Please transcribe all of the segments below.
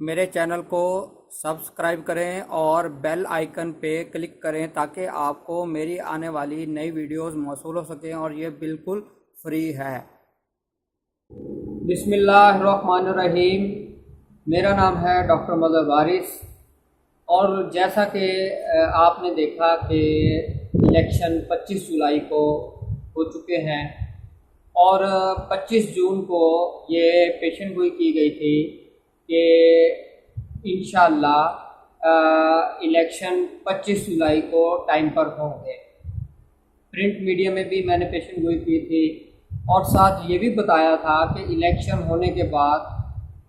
मेरे चैनल को सब्सक्राइब करें और बेल आइकन पे क्लिक करें ताकि आपको मेरी आने वाली नई वीडियोस मौसूल हो सकें और ये बिल्कुल फ्री है। बिस्मिल्लाहिर्रहमानिर्रहीम। मेरा नाम है डॉक्टर मज़हर वारिस। और जैसा कि आपने देखा कि इलेक्शन 25 जुलाई को हो चुके हैं और 25 जून को ये पेशन गोई की गई थी कि इंशाअल्लाह इलेक्शन 25 जुलाई को टाइम पर होंगे। प्रिंट मीडिया में भी मैंने पेशन गोई की थी और साथ ये भी बताया था कि इलेक्शन होने के बाद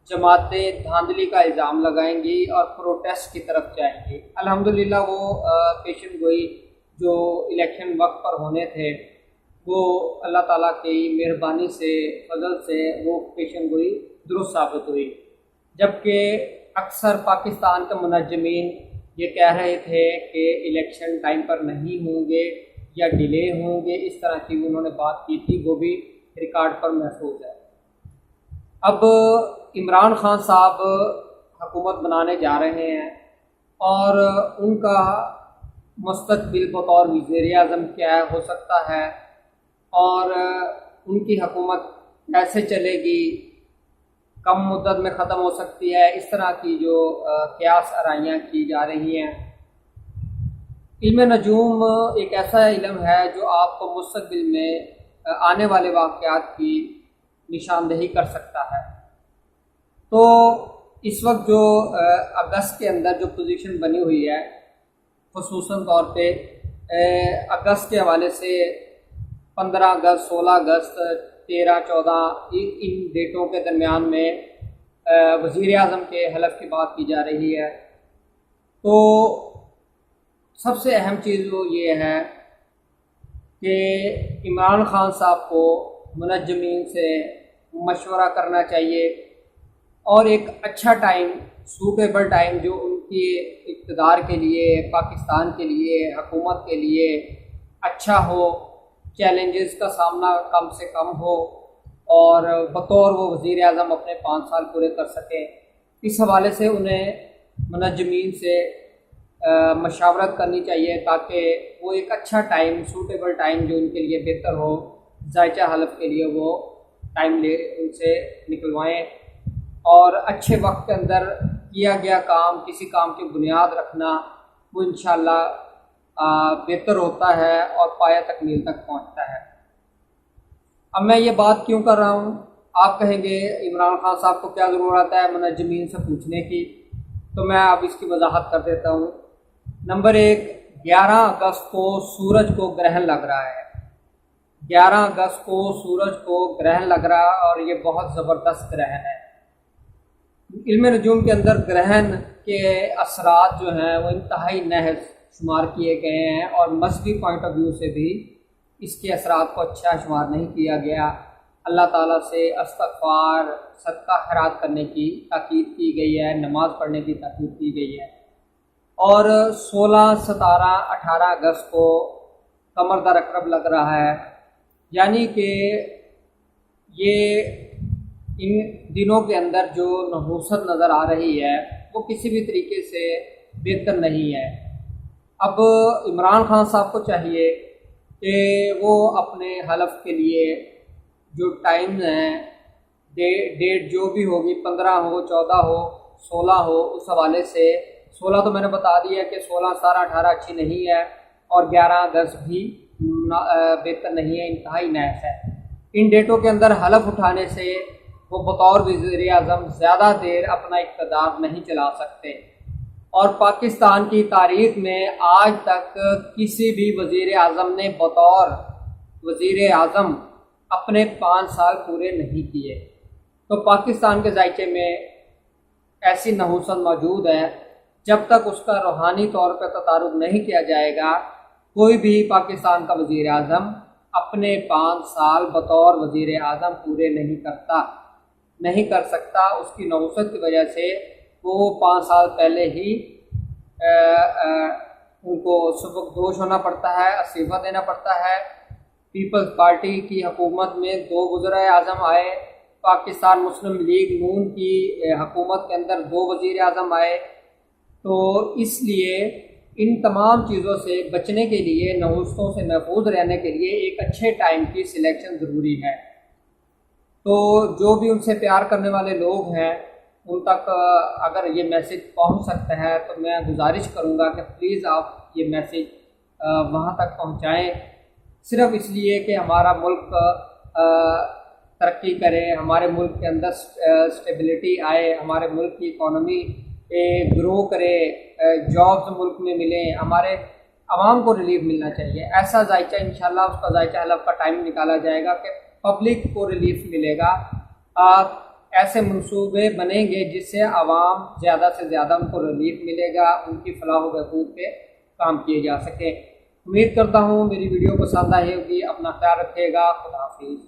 जमातें धांधली का इल्ज़ाम लगाएंगी और प्रोटेस्ट की तरफ जाएंगी। अल्हम्दुलिल्लाह वो पेशन गोई जो इलेक्शन वक्त पर होने थे वो अल्लाह ताला की मेहरबानी से फजल से वो पेशन गोई दुरुस्त साबित हुई। जबकि अक्सर पाकिस्तान के मुनज्जमीन ये कह रहे थे कि इलेक्शन टाइम पर नहीं होंगे या डिले होंगे, इस तरह की उन्होंने बात की थी, वो भी रिकॉर्ड पर महफूज है। अब इमरान खान साहब हुकूमत बनाने जा रहे हैं और उनका मुस्तकबिल बतौर वज़ीर-ए-आज़म क्या हो सकता है और उनकी हुकूमत कैसे चलेगी, कम मुद्दत में ख़त्म हो सकती है, इस तरह की जो क़यास आराइयाँ की जा रही हैं। इल्म नजूम एक ऐसा इल्म है जो आपको मुस्तकबिल में आने वाले वाक़यात की निशानदेही कर सकता है। तो इस वक्त जो अगस्त के अंदर जो पोजीशन बनी हुई है, ख़ुसूसन तौर पे अगस्त के हवाले से 15 अगस्त, 16 अगस्त, 13, 14 इन डेटों के दरमियान में वज़ीर-ए-आज़म के हलफ की बात की जा रही है। तो सबसे अहम चीज़ वो ये है कि इमरान खान साहब को मुनज्जमीन से मशवरा करना चाहिए और एक अच्छा टाइम, सूटेबल टाइम जो उनकी इक़्तिदार के लिए, पाकिस्तान के लिए, हुकूमत के लिए अच्छा हो, चैलेंजेस का सामना कम से कम हो और बतौर वो वज़ीर-ए-आज़म अपने 5 साल पूरे कर सकें। इस हवाले से उन्हें मुनज्जमीन से मशावरत करनी चाहिए ताकि वो एक अच्छा टाइम, सूटेबल टाइम जो उनके लिए बेहतर हो, ज़ायचा हलफ के लिए वो टाइम ले उनसे निकलवाएं और अच्छे वक्त के अंदर किया गया काम, किसी काम की बुनियाद रखना, वो इंशाअल्लाह बेहतर होता है और पाया तकमील तक पहुंचता है। अब मैं ये बात क्यों कर रहा हूँ? आप कहेंगे इमरान खान साहब को क्या ज़रूरत है मुनज्जमीन से पूछने की, तो मैं अब इसकी वजाहत कर देता हूँ। नंबर 1, 11 अगस्त को सूरज को ग्रहण लग रहा है। 11 अगस्त को सूरज को ग्रहण लग रहा है और ये बहुत ज़बरदस्त ग्रहण है। इल्म नजूम के अंदर ग्रहण के असरात जो हैं वो इंतहाई नहज शुमार किए गए हैं और मजहबी पॉइंट ऑफ व्यू से भी इसके असरात को अच्छा शुमार नहीं किया गया। अल्लाह ताला से इस्तिग़फ़ार, सदका खैरात करने की ताकीद की गई है, नमाज़ पढ़ने की ताकीद की गई है। और 16, 17, 18 अगस्त को कमर दर अक़रब लग रहा है, यानी कि ये इन दिनों के अंदर जो नहूसत नज़र आ रही है वो किसी भी तरीके से बेहतर नहीं है। अब इमरान खान साहब को चाहिए कि वो अपने हलफ के लिए जो टाइम है, डेट जो भी होगी, 15 हो, 14 हो, 16 हो, उस हवाले से 16 तो मैंने बता दिया कि 16, 17, 18 अच्छी नहीं है और 11 अगस्त भी बेहतर नहीं है, इंतहाई नाइस है। इन डेटों के अंदर हलफ उठाने से वो बतौर वज़ीर-ए-आज़म ज़्यादा देर अपना इक़्तिदार नहीं चला सकते और पाकिस्तान की तारीख़ में आज तक किसी भी वज़ीर-ए-आज़म ने बतौर वज़ीर-ए-आज़म अपने 5 साल पूरे नहीं किए। तो पाकिस्तान के ज़ायचे में ऐसी नहूसत मौजूद है, जब तक उसका रूहानी तौर पर ततारुक नहीं किया जाएगा, कोई भी पाकिस्तान का वज़ीर-ए-आज़म अपने 5 साल बतौर वज़ीर-ए-आज़म पूरे नहीं कर सकता। उसकी नहूसत की वजह से वो 5 साल पहले ही उनको सुबकदोश होना पड़ता है, इस्तीफ़ा देना पड़ता है। पीपल्स पार्टी की हुकूमत में 2 वज़ीर-ए-आज़म आए, पाकिस्तान मुस्लिम लीग नून की हुकूमत के अंदर 2 वज़ीर आज़म आए। तो इसलिए इन तमाम चीज़ों से बचने के लिए, नहुस्तों से महफूज रहने के लिए एक अच्छे टाइम की सिलेक्शन ज़रूरी है। तो जो भी उनसे प्यार करने वाले लोग हैं उन तक अगर ये मैसेज पहुंच सकता है तो मैं गुजारिश करूंगा कि प्लीज़ आप ये मैसेज वहां तक पहुंचाएं, सिर्फ इसलिए कि हमारा मुल्क तरक्की करे, हमारे मुल्क के अंदर स्टेबिलिटी आए, हमारे मुल्क की इकॉनमी ग्रो करे, जॉब्स मुल्क में मिलें, हमारे आवाम को रिलीफ मिलना चाहिए। ऐसा जायचा इंशाल्लाह उसका जायचा हलफ का टाइम निकाला जाएगा कि पब्लिक को रिलीफ मिलेगा। ऐसे मंसूबे बनेंगे जिससे आवाम ज़्यादा से ज़्यादा उनको रिलीफ मिलेगा, उनकी फलाह व बहबूद पे काम किए जा सके। उम्मीद करता हूँ मेरी वीडियो पसंद आई होगी। अपना ख्याल रखिएगा। खुदा हाफिज़।